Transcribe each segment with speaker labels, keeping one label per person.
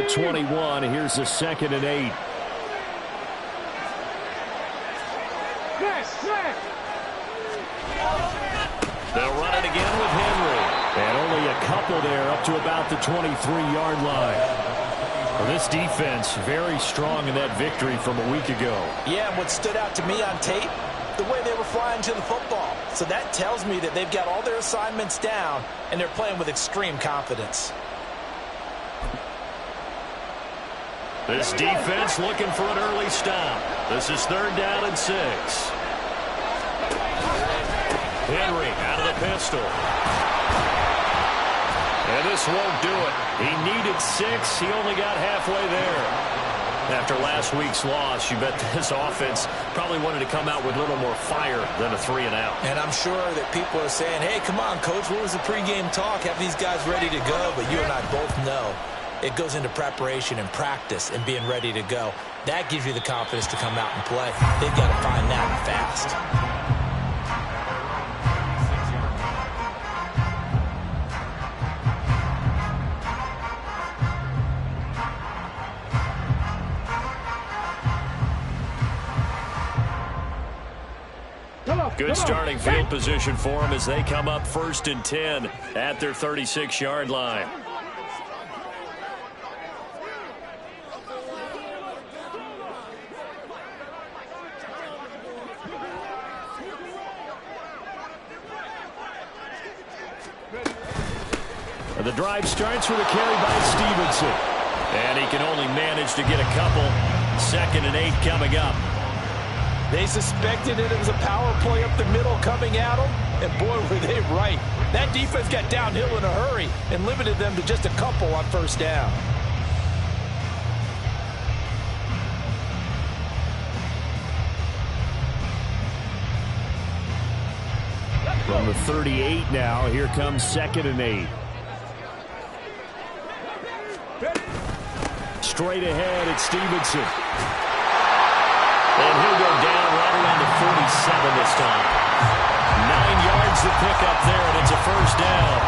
Speaker 1: the 21. Here's a 2nd and 8. They'll run it again with Henry. And only a couple there up to about the 23-yard line. Well, this defense very strong in that victory from a week ago.
Speaker 2: Yeah, and what stood out to me on tape, the way they were flying to the football. So that tells me that they've got all their assignments down, and they're playing with extreme confidence.
Speaker 1: This defense looking for an early stop. This is 3rd down and 6. Henry out of the pistol. And this won't do it. He needed 6. He only got halfway there. After last week's loss, you bet this offense probably wanted to come out with a little more fire than a 3-and-out.
Speaker 2: And I'm sure that people are saying, hey, come on, Coach, what was the pregame talk? Have these guys ready to go? But you and I both know it goes into preparation and practice and being ready to go. That gives you the confidence to come out and play. They've got to find that fast.
Speaker 1: Good starting field position for them as they come up 1st and 10 at their 36-yard line. The drive starts with a carry by Stevenson. And he can only manage to get a couple. 2nd and 8 coming up.
Speaker 2: They suspected it was a power play up the middle coming at them, and boy, were they right. That defense got downhill in a hurry and limited them to just a couple on 1st down.
Speaker 1: From the 38 now, here comes 2nd and 8. Straight ahead, it's Stevenson. And he'll go down right around the 47 this time. 9 yards to pick up there, and it's a 1st down.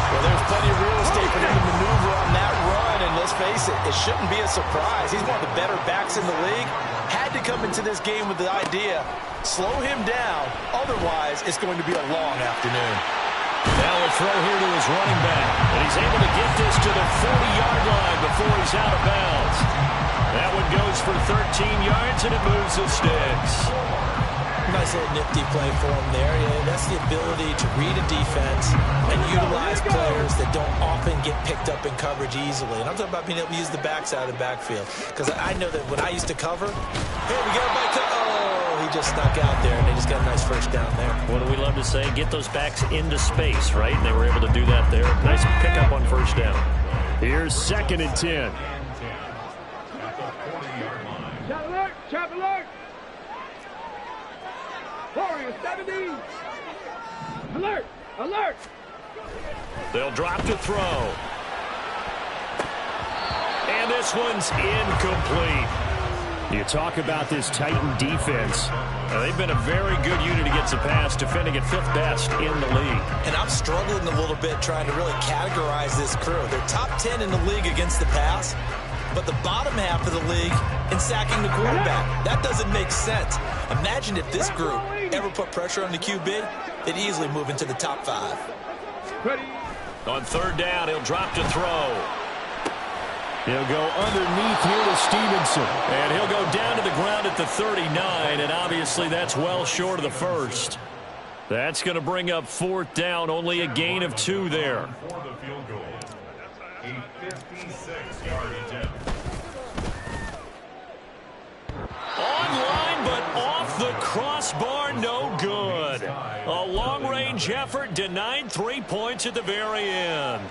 Speaker 2: Well, there's plenty of real estate for him to maneuver on that run, and let's face it, it shouldn't be a surprise. He's one of the better backs in the league. Had to come into this game with the idea, slow him down, otherwise it's going to be a long afternoon.
Speaker 1: Now a throw here to his running back, and he's able to get this to the 40-yard line before he's out of bounds. That one goes for 13 yards, and it moves the sticks.
Speaker 2: Nice little nifty play for him there. Yeah, that's the ability to read a defense and utilize players that don't often get picked up in coverage easily. And I'm talking about being able to use the backside of the backfield. Because I know that when I used to cover, hey, we got a bike. Oh, he just snuck out there, and they just got a nice 1st down there.
Speaker 1: What do we love to say? Get those backs into space, right? And they were able to do that there. Nice pickup on 1st down. Here's 2nd and 10.
Speaker 3: Chop alert! Warrior 70! Alert! Alert!
Speaker 1: They'll drop to throw. And this one's incomplete. You talk about this Titan defense. They've been a very good unit against the pass, defending at 5th best in the league.
Speaker 2: And I'm struggling a little bit trying to really categorize this crew. They're top 10 in the league against the pass, but the bottom half of the league in sacking the quarterback. That doesn't make sense. Imagine if this group ever put pressure on the QB, they'd easily move into the top 5.
Speaker 1: On 3rd down, he'll drop to throw. He'll go underneath here to Stevenson. And he'll go down to the ground at the 39, and obviously that's well short of the 1st. That's going to bring up 4th down, only a gain of 2 there. Online, but off the crossbar, no good. A long-range effort denied 3 points at the very end.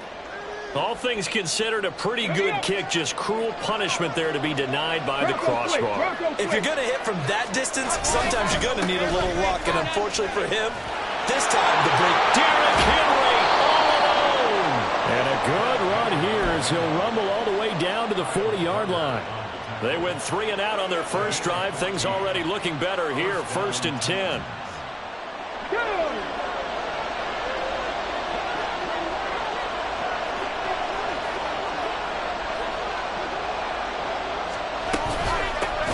Speaker 1: All things considered, a pretty good kick, just cruel punishment there to be denied by the crossbar.
Speaker 2: If you're going to hit from that distance, sometimes you're going to need a little luck, and unfortunately for him, this time the break.
Speaker 1: Derrick Henry all alone. And a good run here as he'll rumble all the way down to the 40-yard line. They went 3 and out on their first drive. Things already looking better here, 1st and 10.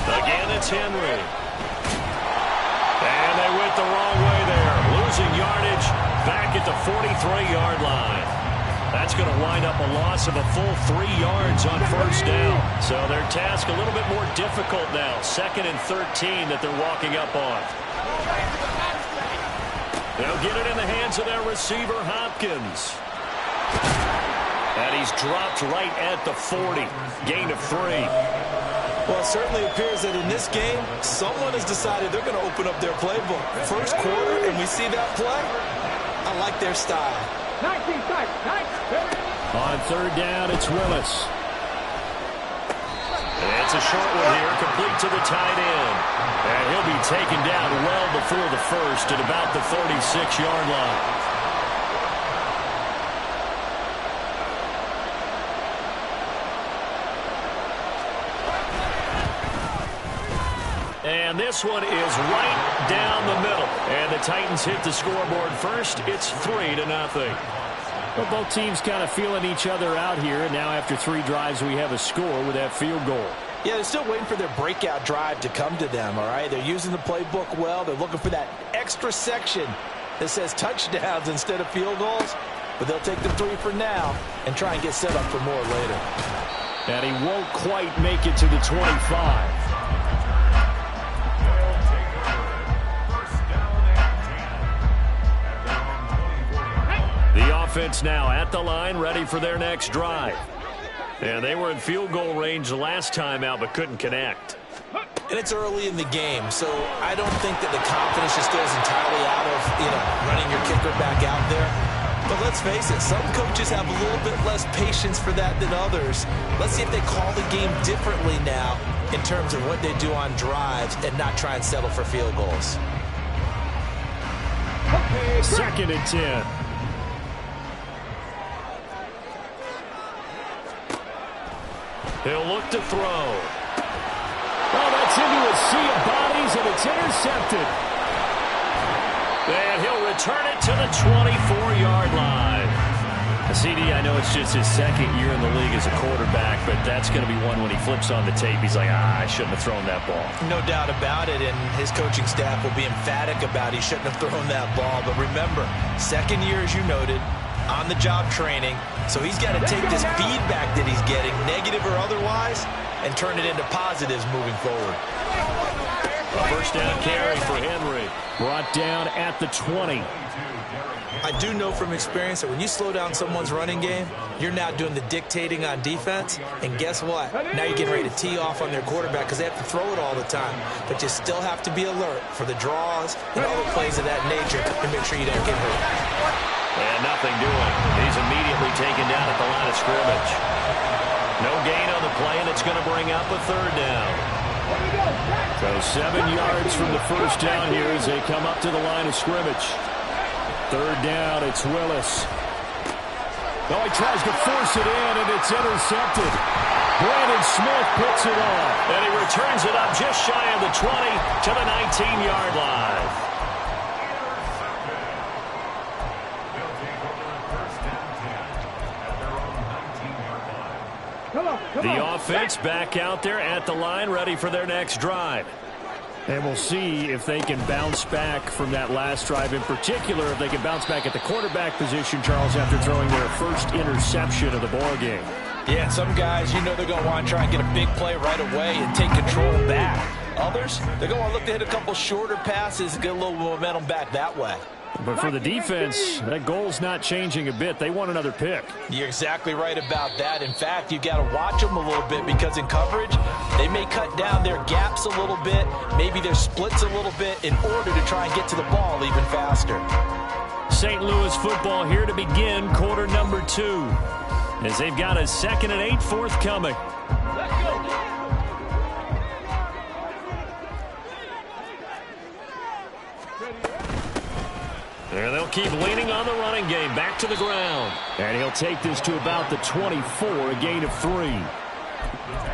Speaker 1: Again, it's Henry. And they went the wrong way there. Losing yardage back at the 43-yard line. That's going to wind up a loss of a full 3 yards on first down. So their task a little bit more difficult now. 2nd and 13 that they're walking up on. They'll get it in the hands of their receiver, Hopkins. And he's dropped right at the 40. Gain of 3.
Speaker 2: Well, it certainly appears that in this game, someone has decided they're going to open up their playbook. First quarter, and we see that play. I like their style.
Speaker 3: 19 seconds.
Speaker 1: On 3rd down, it's Willis. And it's a short one here, complete to the tight end. And he'll be taken down well before the first at about the 36-yard line. And this one is right down the middle. And the Titans hit the scoreboard first. It's 3-0. Well, both teams kind of feeling each other out here. And now after 3 drives, we have a score with that field goal.
Speaker 2: Yeah, they're still waiting for their breakout drive to come to them, all right? They're using the playbook well. They're looking for that extra section that says touchdowns instead of field goals. But they'll take the 3 for now and try and get set up for more later.
Speaker 1: And he won't quite make it to the 25. The offense now at the line, ready for their next drive. And they were in field goal range the last time out, but couldn't connect.
Speaker 2: And it's early in the game, so I don't think that the confidence just goes entirely out of, running your kicker back out there. But let's face it, some coaches have a little bit less patience for that than others. Let's see if they call the game differently now in terms of what they do on drives and not try and settle for field goals.
Speaker 1: 2nd and 10. He'll look to throw. Oh, that's into a sea of bodies, and it's intercepted. And he'll return it to the 24-yard line. CD, I know it's just his 2nd year in the league as a quarterback, but that's going to be one when he flips on the tape. He's like, I shouldn't have thrown that ball.
Speaker 2: No doubt about it, and his coaching staff will be emphatic about he shouldn't have thrown that ball. But remember, 2nd year, as you noted, on-the-job training. So he's got to take this feedback that he's getting, negative or otherwise, and turn it into positives moving forward.
Speaker 1: A first down carry for Henry. Brought down at the 20.
Speaker 2: I do know from experience that when you slow down someone's running game, you're now doing the dictating on defense. And guess what? Now you're getting ready to tee off on their quarterback because they have to throw it all the time. But you still have to be alert for the draws and other plays of that nature to make sure you don't get hurt.
Speaker 1: And nothing doing. He's immediately taken down at the line of scrimmage. No gain on the play, and it's going to bring up a 3rd down. So 7 yards from the first down here as they come up to the line of scrimmage. 3rd down, it's Willis. Oh, he tries to force it in, and it's intercepted. Brandon Smith puts it on. And he returns it up just shy of the 20 to the 19-yard line. The offense back out there at the line, ready for their next drive. And we'll see if they can bounce back from that last drive. In particular, if they can bounce back at the quarterback position, Charles, after throwing their first interception of the ball game.
Speaker 2: Yeah, some guys, they're going to want to try and get a big play right away and take control back. Others, they're going to want to look to hit a couple shorter passes and get a little momentum back that way.
Speaker 1: But for the defense, that goal's not changing a bit. They want another pick.
Speaker 2: You're exactly right about that. In fact, you've got to watch them a little bit because in coverage, they may cut down their gaps a little bit, maybe their splits a little bit in order to try and get to the ball even faster.
Speaker 1: St. Louis football here to begin quarter number 2 as they've got a 2nd and 8 forthcoming. And they'll keep leaning on the running game. Back to the ground. And he'll take this to about the 24, a gain of 3.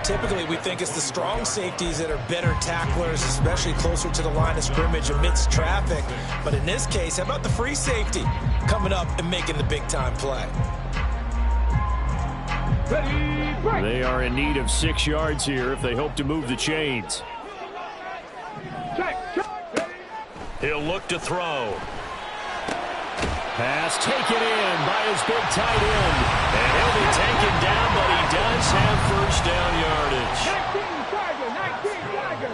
Speaker 2: Typically, we think it's the strong safeties that are better tacklers, especially closer to the line of scrimmage amidst traffic. But in this case, how about the free safety coming up and making the big-time play?
Speaker 1: They are in need of 6 yards here if they hope to move the chains. He'll look to throw.
Speaker 4: Pass taken in by his big tight end.
Speaker 1: And he'll be taken down, but he does have first down yardage.
Speaker 3: 19 Tiger, 19 Tiger.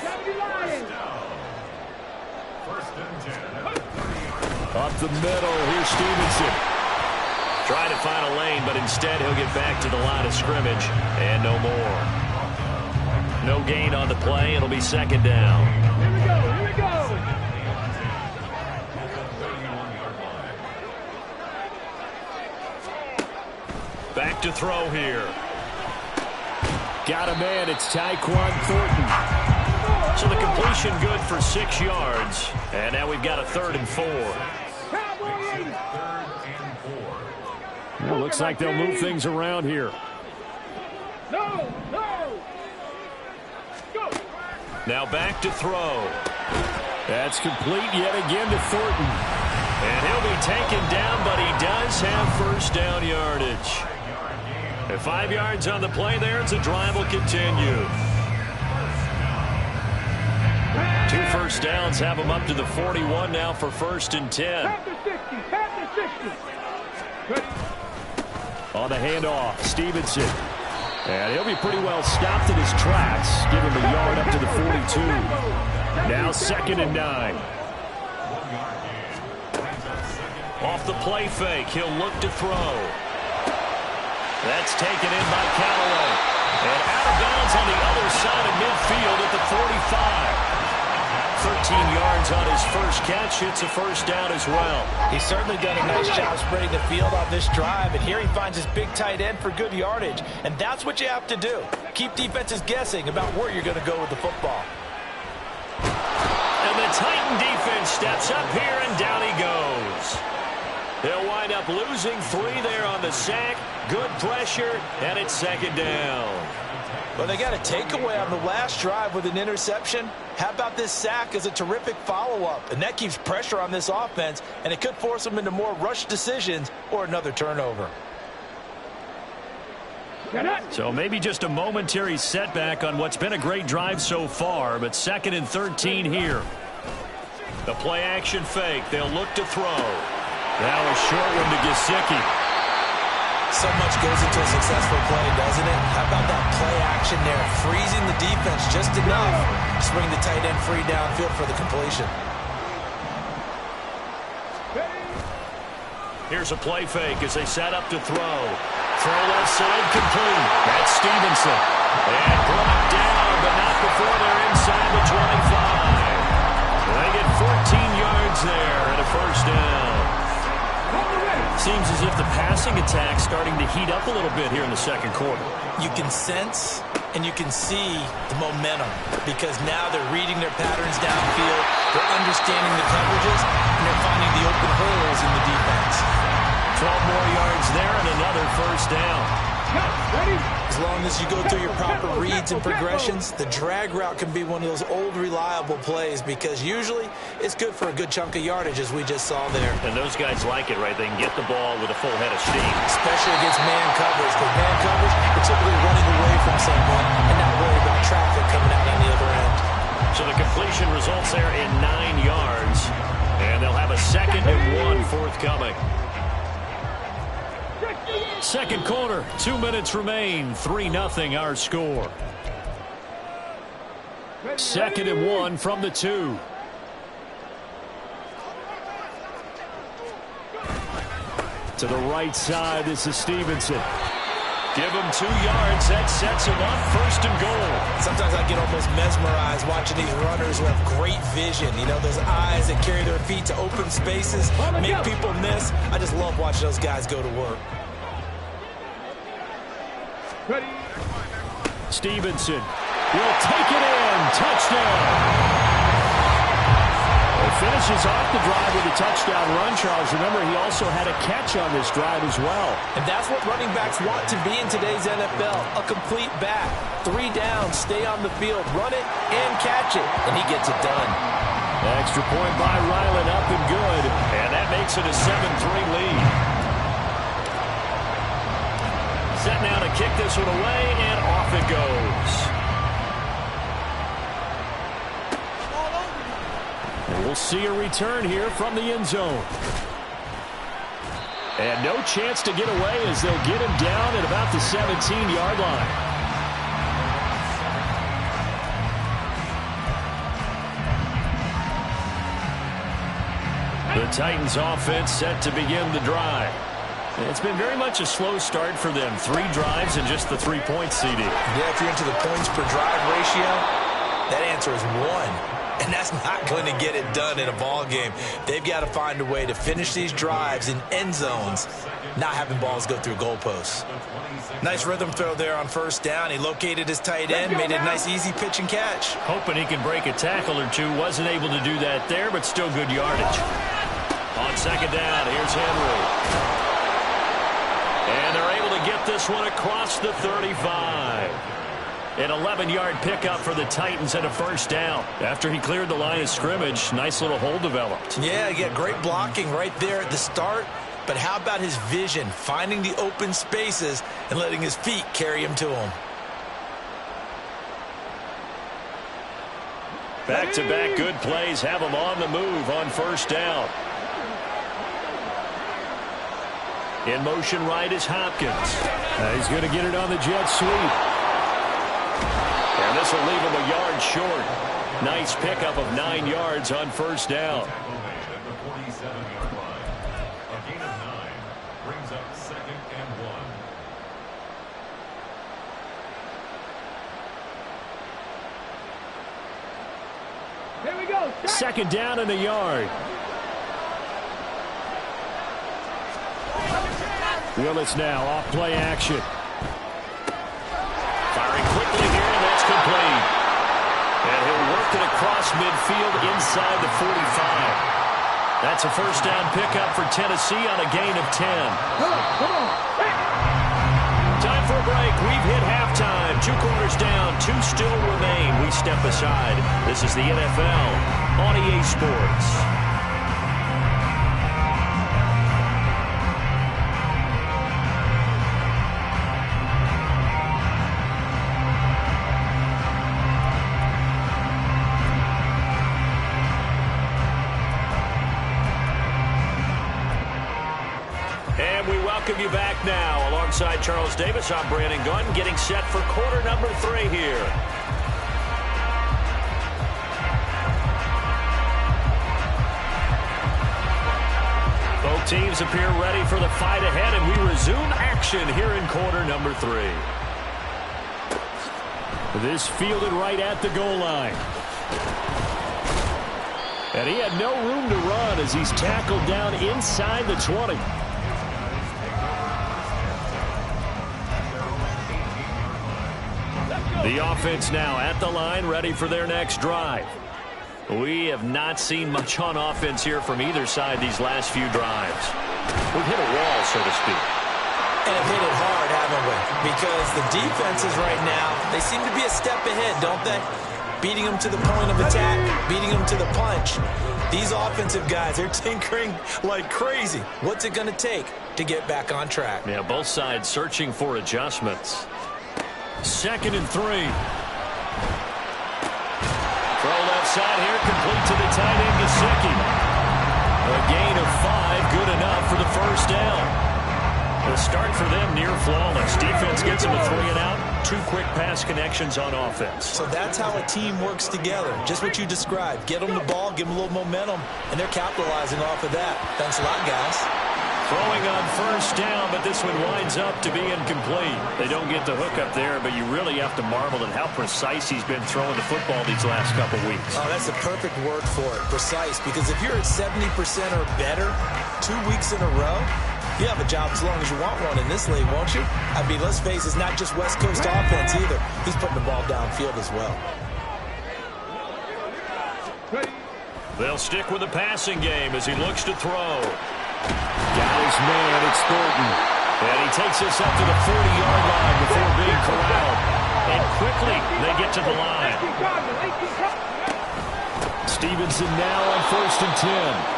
Speaker 3: 70 Lions.
Speaker 4: Up the middle, here's Stevenson.
Speaker 1: Trying to find a lane, but instead he'll get back to the line of scrimmage. And no more. No gain on the play. It'll be second down.
Speaker 3: Here we go, here we go.
Speaker 1: Back to throw here.
Speaker 4: Got a man, it's Tyquan Thornton.
Speaker 1: So the completion good for 6 yards. And now we've got a 3rd and 4.
Speaker 3: Cowboys.
Speaker 4: Well, looks like they'll move things around here.
Speaker 3: No, no. Go.
Speaker 1: Now back to throw.
Speaker 4: That's complete yet again to Thornton.
Speaker 1: And he'll be taken down, but he does have first down yardage. At 5 yards on the play there, the drive will continue. 2 first downs have him up to the 41 now for 1st and 10.
Speaker 3: Pass the 60, pass the 60. Ready.
Speaker 4: On the handoff, Stevenson. And he'll be pretty well stopped in his tracks. Give him a yard up to the 42. Now 2nd and 9.
Speaker 1: Off the play fake, he'll look to throw. That's taken in by Callaway. And out of bounds on the other side of midfield at the 45. 13 yards on his first catch. It's a first down as well.
Speaker 2: He's certainly done a nice job spreading the field on this drive, and here he finds his big tight end for good yardage. And that's what you have to do. Keep defenses guessing about where you're going to go with the football.
Speaker 1: And the Titan defense steps up here, and down he goes. They'll wind up losing 3 there on the sack. Good pressure, and it's 2nd down.
Speaker 2: Well, they got a takeaway on the last drive with an interception. How about this sack as a terrific follow-up? And that keeps pressure on this offense, and it could force them into more rush decisions or another turnover.
Speaker 1: So maybe just a momentary setback on what's been a great drive so far, but 2nd and 13 here. The play-action fake. They'll look to throw. Now a short one to Gesicki.
Speaker 2: So much goes into a successful play, doesn't it? How about that play action there, freezing the defense just enough to bring the tight end free downfield for the completion.
Speaker 1: Here's a play fake as they set up to throw. Throw left side complete. That's Stevenson. And brought down, but not before they're inside the 25. They get 14 yards there and a first down. Seems as if the passing attack's starting to heat up a little bit here in the 2nd quarter.
Speaker 2: You can sense and you can see the momentum because now they're reading their patterns downfield, they're understanding the coverages, and they're finding the open holes in the defense.
Speaker 1: 12 more yards there and another first down.
Speaker 2: As long as you go through your proper reads and progressions, the drag route can be one of those old reliable plays because usually it's good for a good chunk of yardage as we just saw there.
Speaker 1: And those guys like it, right? They can get the ball with a full head of steam.
Speaker 2: Especially against man coverage. Because man coverage, you're typically running away from someone and not worried about traffic coming out on the other end.
Speaker 1: So the completion results there in 9 yards. And they'll have a 2nd and 1 forthcoming.
Speaker 4: 2nd quarter, 2 minutes remain. 3-0 our score. 2nd and 1 from the 2. To the right side, this is Stevenson.
Speaker 1: Give him 2 yards. That sets him up 1st and goal.
Speaker 2: Sometimes I get almost mesmerized watching these runners who have great vision. You know, those eyes that carry their feet to open spaces, make people miss. I just love watching those guys go to work.
Speaker 3: Ready.
Speaker 4: Stevenson will take it in. Touchdown. He finishes off the drive with a touchdown run, Charles. Remember, he also had a catch on this drive as well.
Speaker 2: And that's what running backs want to be in today's NFL, a complete back. 3 downs, stay on the field, run it, and catch it. And he gets it done.
Speaker 4: Extra point by Ryland, up and good.
Speaker 1: And that makes it a 7-3 lead. Set now to kick this one away, and off it goes.
Speaker 4: We'll see a return here from the end zone. And no chance to get away as they'll get him down at about the 17-yard line. The Titans offense set to begin the drive. It's been very much a slow start for them. 3 drives and just the 3 points, CD.
Speaker 2: Yeah, if you're into the points per drive ratio, that answer is 1. And that's not going to get it done in a ball game. They've got to find a way to finish these drives in end zones, not having balls go through goalposts. Nice rhythm throw there on first down. He located his tight end, made it a nice easy pitch and catch.
Speaker 4: Hoping he can break a tackle or two. Wasn't able to do that there, but still good yardage. On second down, here's Henry. And they're able to get this one across the 35. An 11-yard pickup for the Titans and a first down. After he cleared the line of scrimmage, nice little hole developed.
Speaker 2: Yeah, great blocking right there at the start. But how about his vision, finding the open spaces and letting his feet carry him to him?
Speaker 4: Back-to-back good plays have him on the move on first down. In motion right is Hopkins. He's going to get it on the jet sweep. And this will leave him a yard short. Nice pickup of 9 yards on first down.
Speaker 3: Here we go.
Speaker 4: Second down in the yard. Willis now off play action. Firing quickly here, and that's complete. And he'll work it across midfield inside the 45. That's a first down pickup for Tennessee on a gain of 10.
Speaker 3: Come on.
Speaker 4: Time for a break. We've hit halftime. 2 quarters down, 2 still remain. We step aside. This is the NFL on EA Sports. Welcome you back now. Alongside Charles Davis, I'm Brandon Gunn, getting set for quarter number 3 here. Both teams appear ready for the fight ahead, and we resume action here in quarter number 3. This fielded right at the goal line. And he had no room to run as he's tackled down inside the 20. The offense now at the line, ready for their next drive. We have not seen much on offense here from either side these last few drives. We've hit a wall, so to speak.
Speaker 2: And have hit it hard, haven't we? Because the defenses right now, they seem to be a step ahead, don't they? Beating them to the point of attack, beating them to the punch. These offensive guys, they're tinkering like crazy. What's it going to take to get back on track?
Speaker 4: Yeah, both sides searching for adjustments. 2nd and 3. Throw left side here, complete to the tight end, Gesicki. A gain of 5, good enough for the first down. The start for them near flawless. Defense gets them a 3 and out. 2 quick pass connections on offense.
Speaker 2: So that's how a team works together. Just what you described. Get them the ball, give them a little momentum, and they're capitalizing off of that. Thanks a lot, guys.
Speaker 4: Throwing on first down, but this one winds up to be incomplete. They don't get the hook up there, but you really have to marvel at how precise he's been throwing the football these last couple weeks.
Speaker 2: Oh, that's a perfect word for it, precise, because if you're at 70% or better 2 weeks in a row, you have a job as long as you want one in this league, won't you? I mean, let's face it, it's not just West Coast offense either. He's putting the ball downfield as well.
Speaker 4: They'll stick with the passing game as he looks to throw. Got his man, it's Thornton. And he takes this up to the 40-yard line before being corralled. And quickly, they get to the line. Stevenson now on 1st and 10.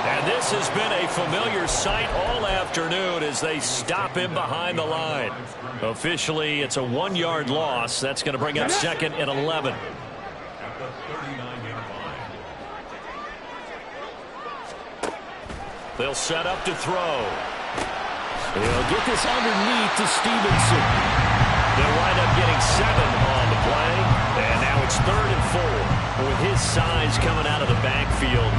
Speaker 4: And this has been a familiar sight all afternoon as they stop him behind the line. Officially, it's a 1-yard loss. That's going to bring up 2nd and 11.
Speaker 1: They'll set up to throw. He'll get this underneath to Stevenson. They'll wind up getting 7 on the play. And now it's 3rd and 4. With his size coming out of the backfield,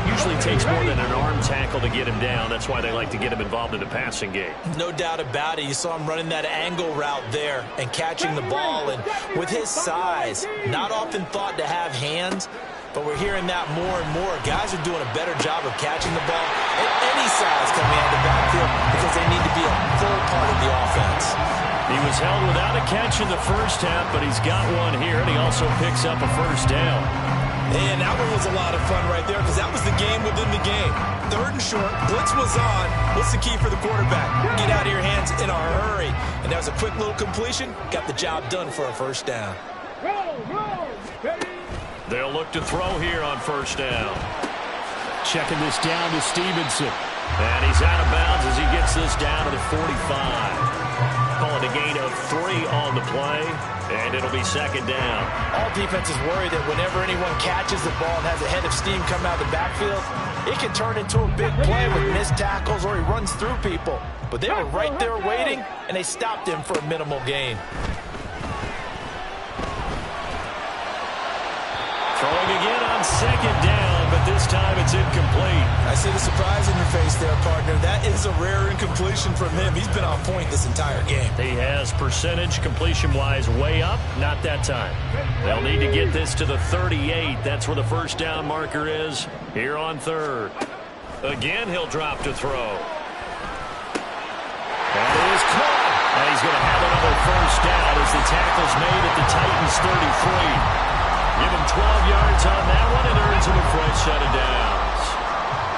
Speaker 1: usually takes more than an arm tackle to get him down. That's why they like to get him involved in the passing game.
Speaker 2: No doubt about it. You saw him running that angle route there and catching the ball. And with his size, not often thought to have hands, but we're hearing that more and more. Guys are doing a better job of catching the ball at any size coming out of the backfield because they need to be a full part of the offense.
Speaker 1: He was held without a catch in the first half, but he's got one here, and he also picks up a first down.
Speaker 2: And that one was a lot of fun right there because that was the game within the game. 3rd and short, blitz was on. What's the key for the quarterback? Get out of your hands in a hurry. And that was a quick little completion. Got the job done for a first down.
Speaker 1: They'll look to throw here on first down. Checking this down to Stevenson. And he's out of bounds as he gets this down to the 45. Calling a gain of 3 on the play, and it'll be 2nd down.
Speaker 2: All defenses worry that whenever anyone catches the ball and has a head of steam come out of the backfield, it can turn into a big play with missed tackles or he runs through people. But they were right there waiting, and they stopped him for a minimal gain.
Speaker 1: Throwing again on 2nd down, but this time it's incomplete.
Speaker 2: I see the surprise in your face there, partner. That is a rare incompletion from him. He's been on point this entire game.
Speaker 1: He has percentage completion-wise way up, not that time. They'll need to get this to the 38. That's where the first down marker is here on 3rd. Again, he'll drop to throw. That is caught. And he's going to have another first down as the tackle's made at the Titans' 33. Give him 12 yards on that one and earns him a fresh set of downs.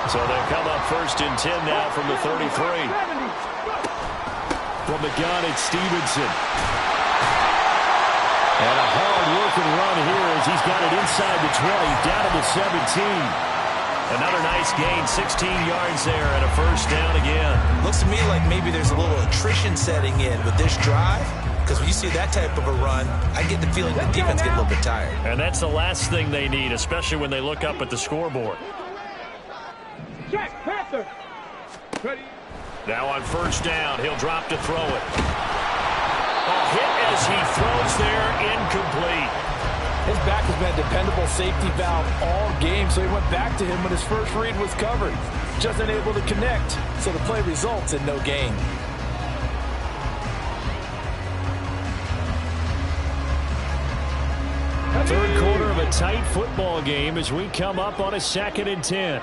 Speaker 1: So they'll come up 1st and 10 now from the 33. From the gun, it's Stevenson. And a hard-working run here as he's got it inside the 20, down to the 17. Another nice gain, 16 yards there and a first down again.
Speaker 2: Looks to me like maybe there's a little attrition setting in with this drive. Because when you see that type of a run, I get the feeling the defense get a little bit tired.
Speaker 1: And that's the last thing they need, especially when they look up at the scoreboard.
Speaker 3: Check, Panther. Ready.
Speaker 1: Now on first down, he'll drop to throw it. A hit as he throws there, incomplete.
Speaker 5: His back has been a dependable safety valve all game, so he went back to him when his first read was covered. Just unable to connect, so the play results in no gain.
Speaker 1: Third quarter of a tight football game as we come up on a 2nd and 10.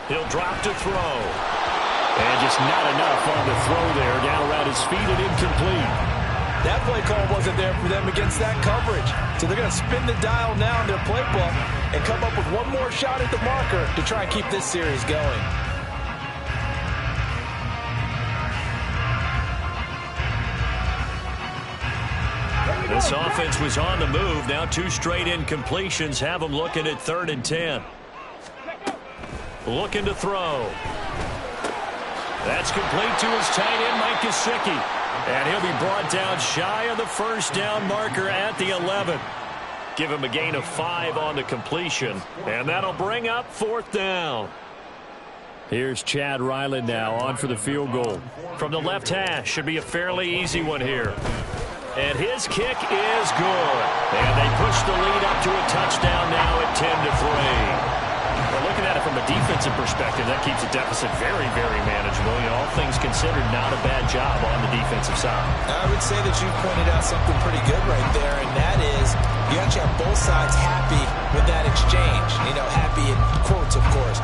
Speaker 1: He'll drop to throw. And just not enough on the throw there. Down around his feet and incomplete.
Speaker 5: That play call wasn't there for them against that coverage. So they're going to spin the dial now in their playbook and come up with one more shot at the marker to try and keep this series going.
Speaker 1: This offense was on the move. Now 2 straight incompletions have them looking at 3rd and 10. Looking to throw. That's complete to his tight end, Mike Gesicki. And he'll be brought down shy of the first down marker at the 11. Give him a gain of 5 on the completion. And that'll bring up 4th down. Here's Chad Ryland now on for the field goal. From the left hash, should be a fairly easy one here. And his kick is good. And they push the lead up to a touchdown now at 10-3. Well, looking at it from a defensive perspective, that keeps the deficit very, very manageable. You know, all things considered, not a bad job on the defensive side.
Speaker 2: I would say that you pointed out something pretty good right there, and that is you actually have both sides happy with that exchange. You know, happy in quotes, of course.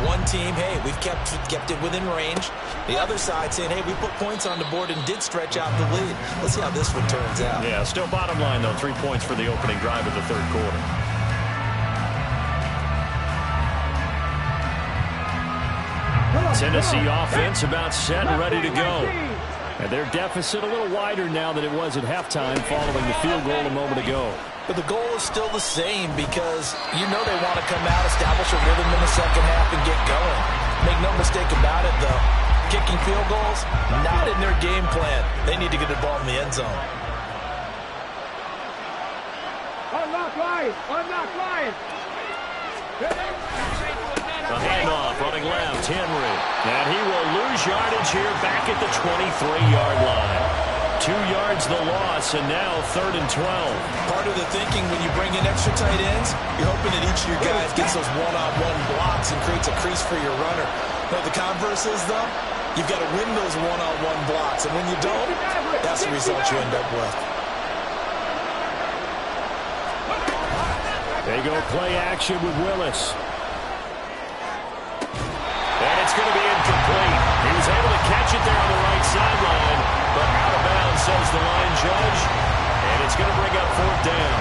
Speaker 2: One team, hey, we've kept it within range. The other side saying, hey, we put points on the board and did stretch out the lead. Let's see how this one turns out.
Speaker 1: Yeah, still bottom line, though, 3 points for the opening drive of the 3rd quarter. Tennessee offense about set and ready to go. And their deficit a little wider now than it was at halftime following the field goal a moment ago.
Speaker 2: But the goal is still the same because you know they want to come out, establish a rhythm in the second half, and get going. Make no mistake about it, though. Kicking field goals, not in their game plan. They need to get the ball in the end zone.
Speaker 3: Unlock line! Unlock line!
Speaker 1: A handoff running left, Henry. And he will lose yardage here back at the 23-yard line. 2 yards the loss, and now 3rd and 12.
Speaker 2: Part of the thinking when you bring in extra tight ends, you're hoping that each of your guys gets those one-on-one blocks and creates a crease for your runner. But the converse is, though, you've got to win those one-on-one blocks, and when you don't, that's the result you end up with.
Speaker 1: They go play action with Willis. And it's going to be incomplete. He was able to catch it there on the right sideline, but out of bounds, says the line judge. And it's going to bring up 4th down.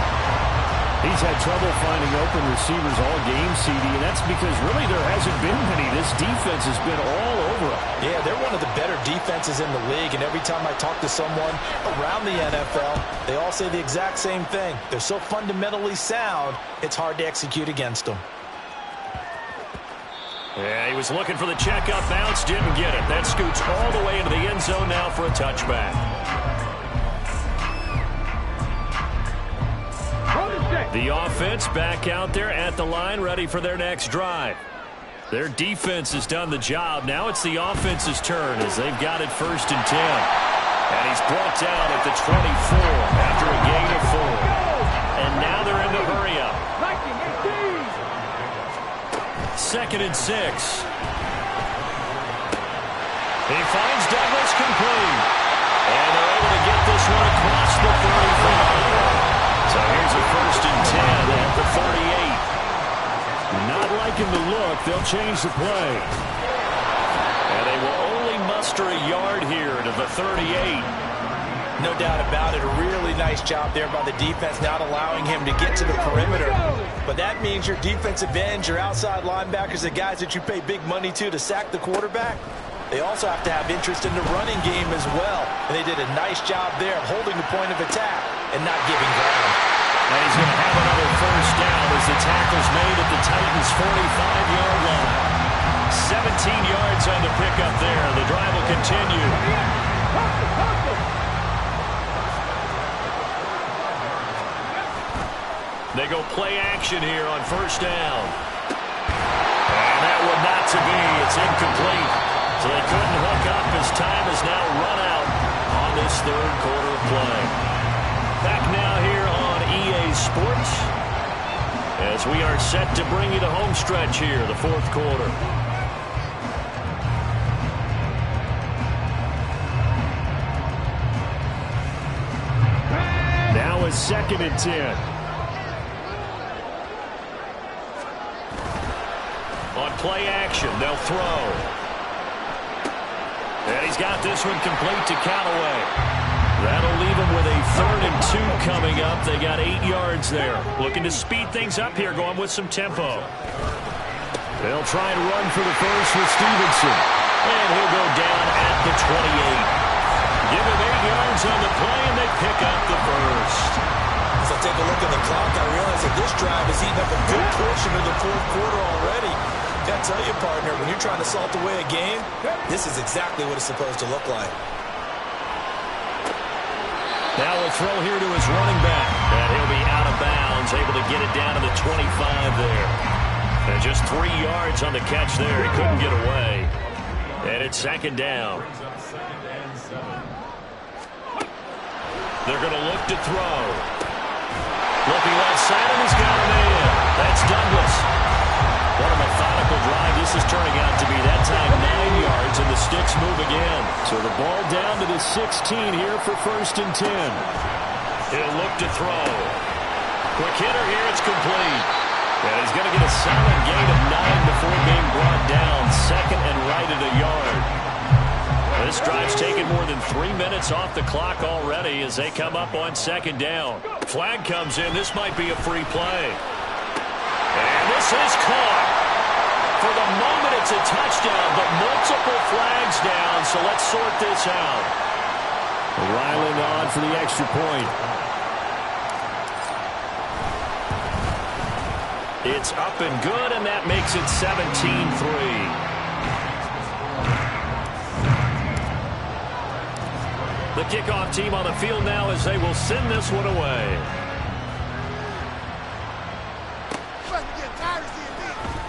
Speaker 1: He's had trouble finding open receivers all game, CD, and that's because really there hasn't been many. This defense has been all over him.
Speaker 2: Yeah, they're one of the better defenses in the league, and every time I talk to someone around the NFL, they all say the exact same thing. They're so fundamentally sound, it's hard to execute against them.
Speaker 1: Yeah, he was looking for the checkup bounce, didn't get it. That scoots all the way into the end zone now for a touchback. The offense back out there at the line, ready for their next drive. Their defense has done the job. Now it's the offense's turn as they've got it 1st and 10. And he's brought down at the 24 after a gain of 4. And now they're in the hurry-up. 2nd and 6. He finds Douglas complete. And they're able to get this one across the 35. So here's a 1st and 10 at the 38. Not liking the look. They'll change the play. And they will only muster a yard here to the 38.
Speaker 2: No doubt about it. A really nice job there by the defense, not allowing him to get to the perimeter. But that means your defensive ends, your outside linebackers, the guys that you pay big money to sack the quarterback, they also have to have interest in the running game as well. And they did a nice job there of holding the point of attack and not giving ground.
Speaker 1: And he's going to have another 1st down as the tackle's made at the Titans' 45-yard line. 17 yards on the pickup there. The drive will continue. They go play action here on 1st down. And that one not to be. It's incomplete. So they couldn't hook up as time has now run out on this 3rd quarter of play. Back now here on EA Sports as we are set to bring you the home stretch here, the 4th quarter. Now is 2nd and 10. On play action, they'll throw. And he's got this one complete to Callaway. That'll leave him with a 3rd and 2 coming up. They got 8 yards there. Looking to speed things up here, going with some tempo. They'll try and run for the first with Stevenson. And he'll go down at the 28. Give him 8 yards on the play, and they pick up the first.
Speaker 2: As I take a look at the clock, I realize that this drive has eaten up a good portion of the 4th quarter already. Got to tell you, partner, when you're trying to salt away a game, this is exactly what it's supposed to look like.
Speaker 1: Now we'll throw here to his running back. And he'll be out of bounds, able to get it down to the 25 there. And just 3 yards on the catch there. He couldn't get away. And it's 2nd down. They're going to look to throw. Looking left side, and he's got a man. That's Douglas. What a methodical drive this is turning out to be. That time 9 yards, and the sticks move again. So the ball down to the 16 here for 1st and 10. He'll look to throw. Quick hitter here, it's complete. And he's going to get a solid gain of 9 before being brought down. 2nd and right at a yard. This drive's taken more than 3 minutes off the clock already as they come up on 2nd down. Flag comes in. This might be a free play. And this is caught. For the moment, it's a touchdown, but multiple flags down, so let's sort this out. Ryland on for the extra point. It's up and good, and that makes it 17-3. The kickoff team on the field now as they will send this one away.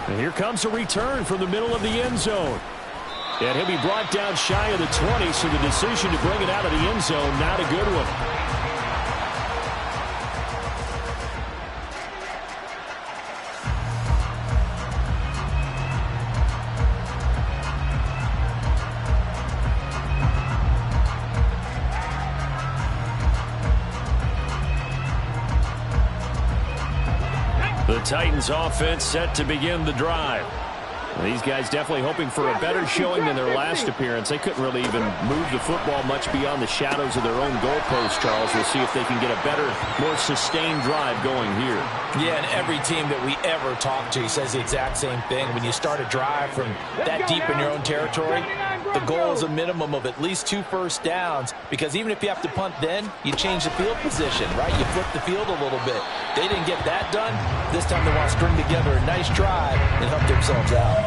Speaker 1: And here comes a return from the middle of the end zone. And he'll be brought down shy of the 20, so the decision to bring it out of the end zone, not a good one. The Titans offense set to begin the drive. These guys definitely hoping for a better showing than their last appearance. They couldn't really even move the football much beyond the shadows of their own goalpost, Charles. We'll see if they can get a better, more sustained drive going here.
Speaker 2: Yeah, and every team that we ever talk to says the exact same thing. When you start a drive from that deep in your own territory, the goal is a minimum of at least 2 first downs, because even if you have to punt then, you change the field position, right? You flip the field a little bit. They didn't get that done. This time they want to string together a nice drive and help themselves out.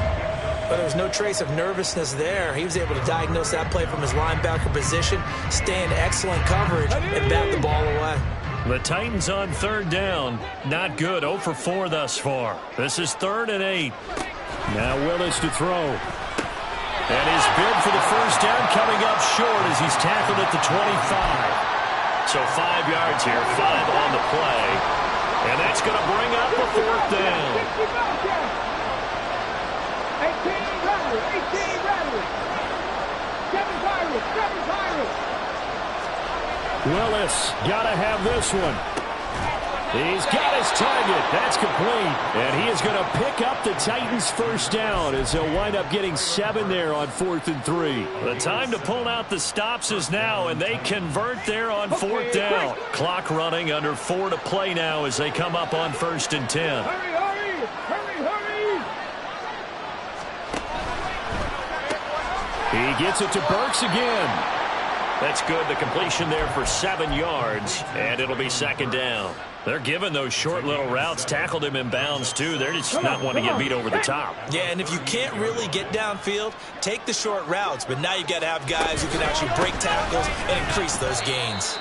Speaker 2: But there was no trace of nervousness there. He was able to diagnose that play from his linebacker position, stay in excellent coverage, and bat the ball away.
Speaker 1: The Titans on 3rd down. Not good. 0 for 4 thus far. This is 3rd and 8. Now Willis to throw. And his bid for the first down coming up short as he's tackled at the 25. So 5 yards here, 5 on the play. And that's going to bring up a 4th down.
Speaker 3: 18 Rattlers. 7 Pirates.
Speaker 1: Willis got to have this one. He's got his target. That's complete. And he is going to pick up the Titans' first down as he'll wind up getting 7 there on 4th and 3. The time to pull out the stops is now, and they convert there on 4th down. Clock running, under 4 to play now as they come up on 1st and 10.
Speaker 3: Hurry.
Speaker 1: He gets it to Burks again. That's good. The completion there for 7 yards, and it'll be 2nd down. They're giving those short little routes. Tackled him in bounds, too. They're just not wanting to get beat over the top.
Speaker 2: Yeah, and if you can't really get downfield, take the short routes. But now you got to have guys who can actually break tackles and increase those gains.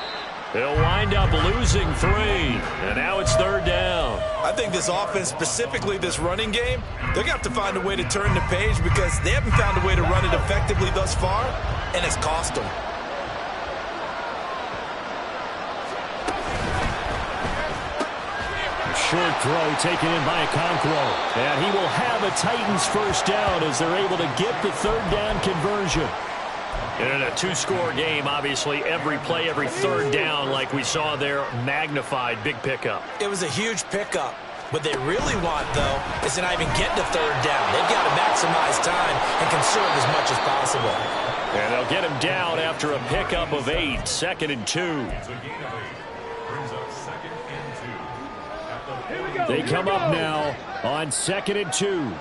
Speaker 1: They'll wind up losing 3, and now it's 3rd down.
Speaker 2: I think this offense, specifically this running game, they're going to have to find a way to turn the page because they haven't found a way to run it effectively thus far, and it's cost them.
Speaker 1: Short throw taken in by Okonkwo. And he will have a Titans first down as they're able to get the 3rd down conversion. In a 2-score game, obviously, every play, every 3rd down, like we saw there, magnified, big pickup.
Speaker 2: It was a huge pickup. What they really want, though, is to not even get to 3rd down. They've got to maximize time and conserve as much as possible.
Speaker 1: And they'll get him down after a pickup of 8, 2nd and 2. They come up now on 2nd and 2.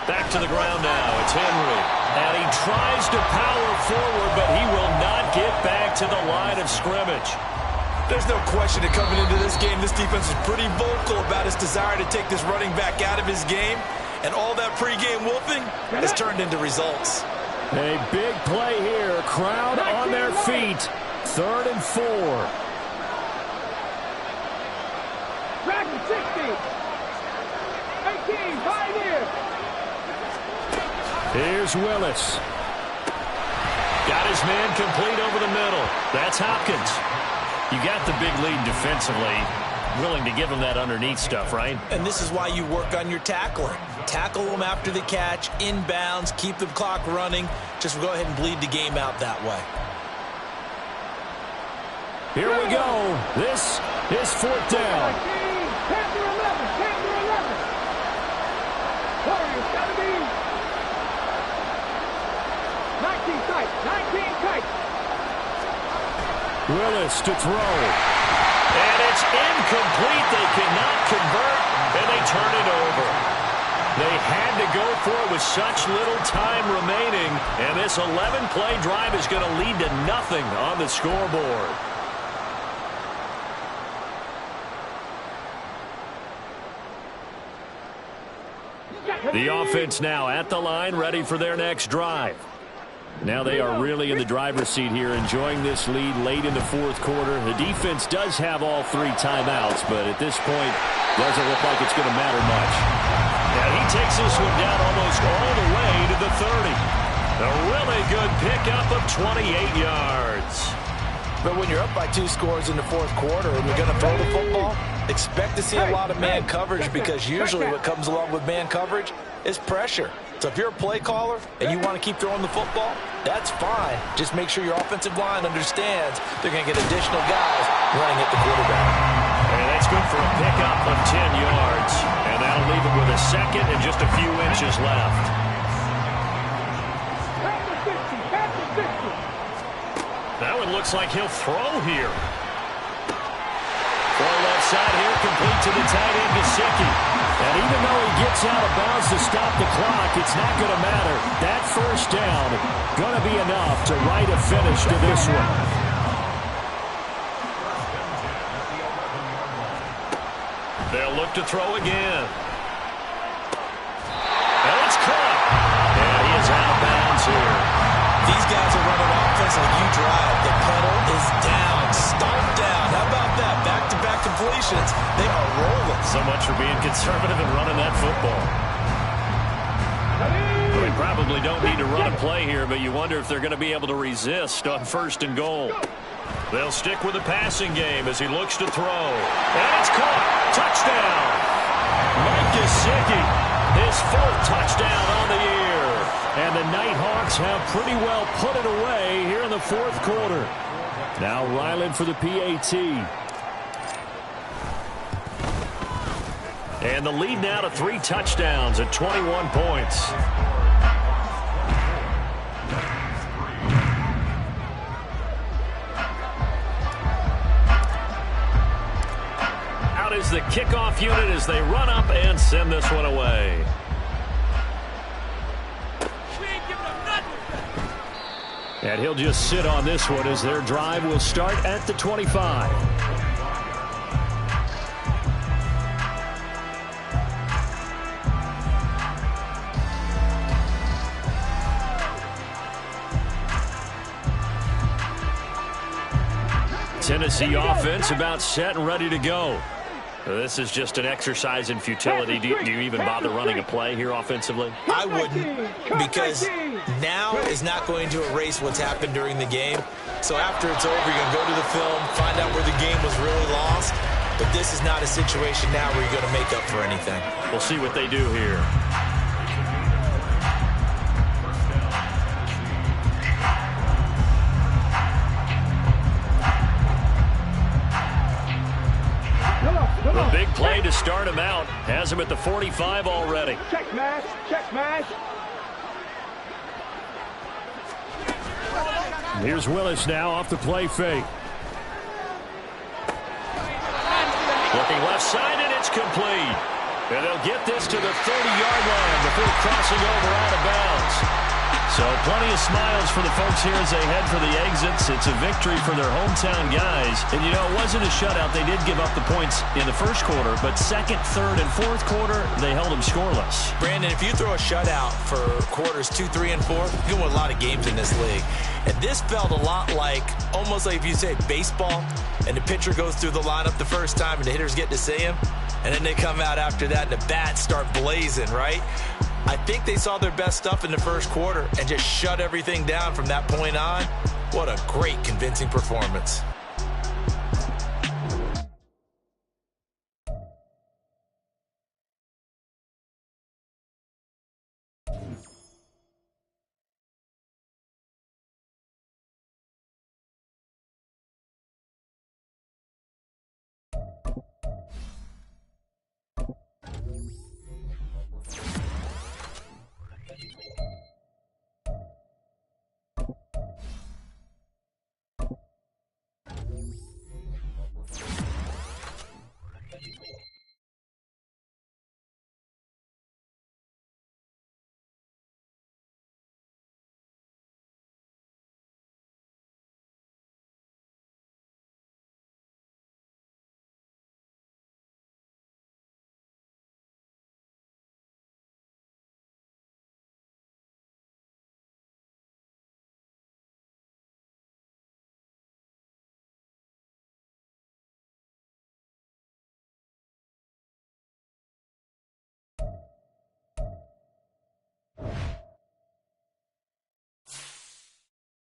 Speaker 1: Back to the ground now. It's Henry. And he tries to power forward, but he will not get back to the line of scrimmage.
Speaker 2: There's no question that coming into this game, this defense is pretty vocal about its desire to take this running back out of his game. And all that pregame wolfing has turned into results.
Speaker 1: A big play here. Crowd on their feet. 3rd and 4.
Speaker 3: Dragon 60. 18, 5 here.
Speaker 1: Here's Willis. Got his man complete over the middle. That's Hopkins. You got the big lead defensively. Willing to give him that underneath stuff, right?
Speaker 2: And this is why you work on your tackling. Tackle them after the catch, inbounds, keep the clock running. Just go ahead and bleed the game out that way.
Speaker 1: Here we go. This is 4th down.
Speaker 3: Panther 11. Warriors got to be 19 tight.
Speaker 1: Willis to throw. And it's incomplete. They cannot convert, and they turn it over. They had to go for it with such little time remaining, and this 11-play drive is going to lead to nothing on the scoreboard. The offense now at the line, ready for their next drive. Now they are really in the driver's seat here, enjoying this lead late in the fourth quarter. The defense does have all 3 timeouts, but at this point, doesn't look like it's going to matter much.
Speaker 4: And he takes this one down almost all the way to the 30. A really good pickup of 28 yards.
Speaker 5: But when you're up by 2 scores in the fourth quarter and you're going to throw the football, expect to see a lot of man coverage, because usually what comes along with man coverage is pressure. So if you're a play caller and you want to keep throwing the football, that's fine. Just make sure your offensive line understands they're going to get additional guys running at the quarterback.
Speaker 4: And that's good for a pickup of 10 yards. And that'll leave it with a second and just a few inches left. Now it looks like he'll throw here.
Speaker 1: Throw left side here, complete to the tight end, Gesicki. And even though he gets out of bounds to stop the clock, it's not going to matter. That first down going to be enough to write a finish to this one.
Speaker 4: They'll look to throw again. And it's caught. And he is out of bounds here.
Speaker 2: These guys are running offense like you drive. The pedal is down, stomped down. How about that? Back-to-back completions. They are rolling.
Speaker 4: So much for being conservative and running that football. Well, they probably don't need to run a play here, but you wonder if they're going to be able to resist on 1st and goal. They'll stick with the passing game as he looks to throw. And it's caught. Touchdown.
Speaker 1: Mike Gesicki, his 4th touchdown on the year. And the Nighthawks have pretty well put it away here in the fourth quarter. Now Ryland for the PAT.
Speaker 4: And the lead now to 3 touchdowns at 21 points. Out is the kickoff unit as they run up and send this one away.
Speaker 1: And he'll just sit on this one as their drive will start at the 25.
Speaker 4: Tennessee offense about set and ready to go. This is just an exercise in futility. Do you even bother running a play here offensively?
Speaker 2: I wouldn't, because now is not going to erase what's happened during the game. So after it's over, you're going to go to the film, find out where the game was really lost. But this is not a situation now where you're going to make up for anything.
Speaker 4: We'll see what they do here. A big play to start him out. Has him at the 45 already.
Speaker 3: Check mash, check mash.
Speaker 1: Here's Willis now off the play fake.
Speaker 4: Looking left side, and it's complete. And they'll get this to the 30-yard line before crossing over out of bounds. So plenty of smiles for the folks here as they head for the exits. It's a victory for their hometown guys. And, you know, it wasn't a shutout. They did give up the points in the first quarter, but second, third, and fourth quarter, they held them scoreless.
Speaker 2: Brandon, if you throw a shutout for quarters 2, 3, and 4, you win a lot of games in this league. And this felt a lot like, almost like if you say baseball, and the pitcher goes through the lineup the first time and the hitters get to see him, and then they come out after that and the bats start blazing, right? I think they saw their best stuff in the first quarter and just shut everything down from that point on. What a great, convincing performance.